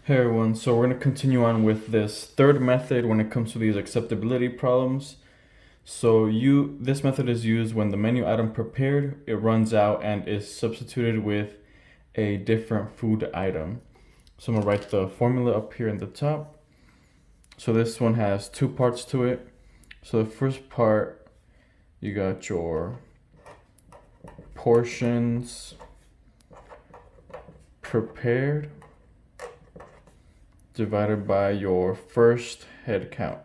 Hey everyone, so we're going to continue on with this third method when it comes to these acceptability problems. So this method is used when the menu item prepared, it runs out and is substituted with a different food item. So I'm going to write the formula up here in the top. So this one has two parts to it. So the first part, you got your portions prepared divided by your first head count.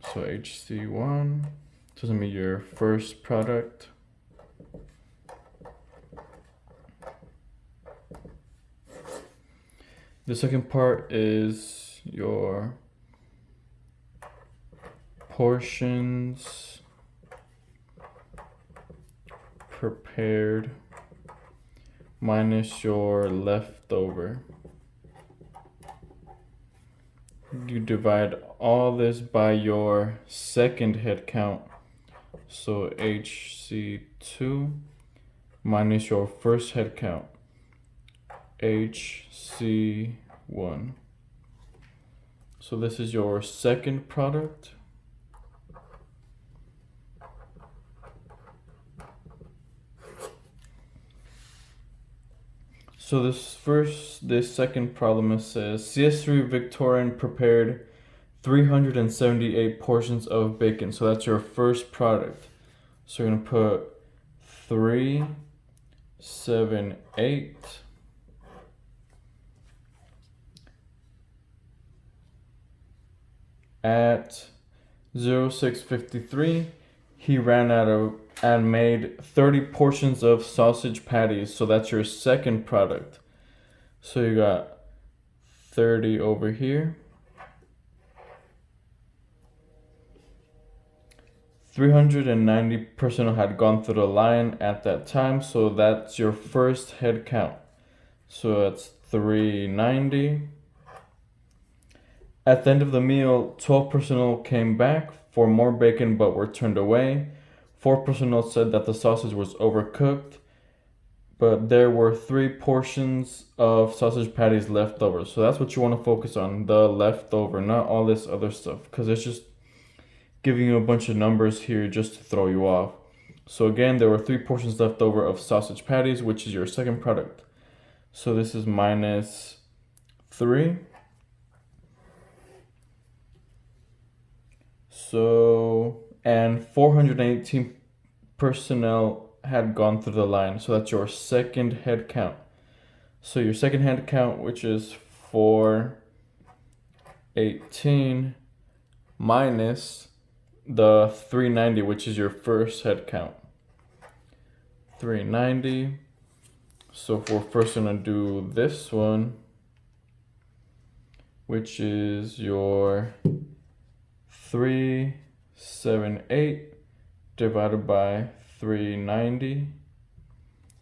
So HC1, so this is gonna be your first product. The second part is your portions prepared minus your leftover. You divide all this by your second head count. So HC2 minus your first head count, HC1. So this is your second product. So this second problem, it says CS3 Victorian prepared 378 portions of bacon. So that's your first product. So you're gonna put 378 at 0653. He ran out of and made 30 portions of sausage patties. So that's your second product. So you got 30 over here. 390 personnel had gone through the line at that time. So that's your first head count. So that's 390. At the end of the meal, 12 personnel came back for more bacon but were turned away. 4 personnel said that the sausage was overcooked, but there were 3 portions of sausage patties left over. So that's what you want to focus on, the leftover, not all this other stuff, because it's just giving you a bunch of numbers here just to throw you off. So again, there were 3 portions left over of sausage patties, which is your second product. So this is minus 3. So, and 418 personnel had gone through the line. So that's your second head count. So your second head count, which is 418 minus the 390, which is your first head count. 390. So if we're first gonna do this one, which is your 378 divided by 390,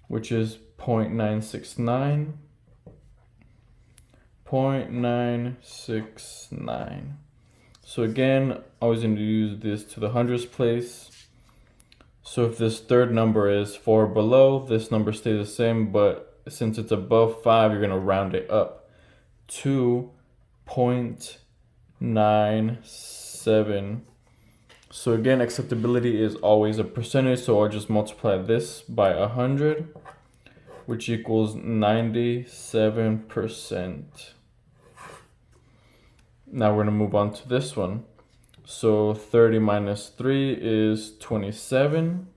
which is 0.969. 0.969. So again, always going to use this to the hundredths place. So if this third number is 4 below, this number stays the same, but since it's above 5, you're going to round it up to 0.97. So again, acceptability is always a percentage, so I'll just multiply this by 100, which equals 97%. Now we're going to move on to this one. So 30 minus 3 is 27.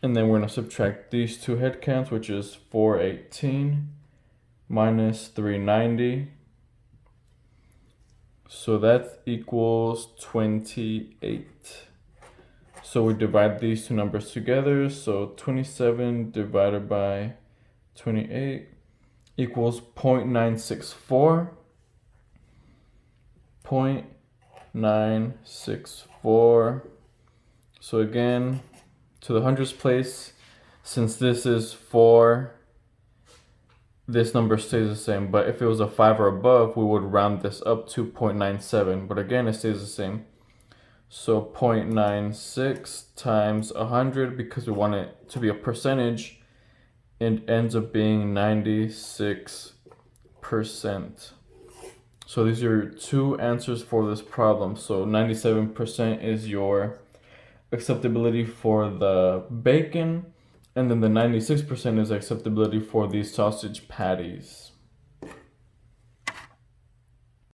And then we're going to subtract these two head counts, which is 418 minus 390. So that equals 28. So we divide these two numbers together. So 27 divided by 28 equals 0.964. 0.964. So again, to the hundredths place, since this is 4, this number stays the same. But if it was a 5 or above, we would round this up to 0.97. But again, it stays the same. So 0.96 times 100, because we want it to be a percentage, and ends up being 96%. So these are your two answers for this problem. So 97% is your acceptability for the bacon, and then the 96% is acceptability for these sausage patties.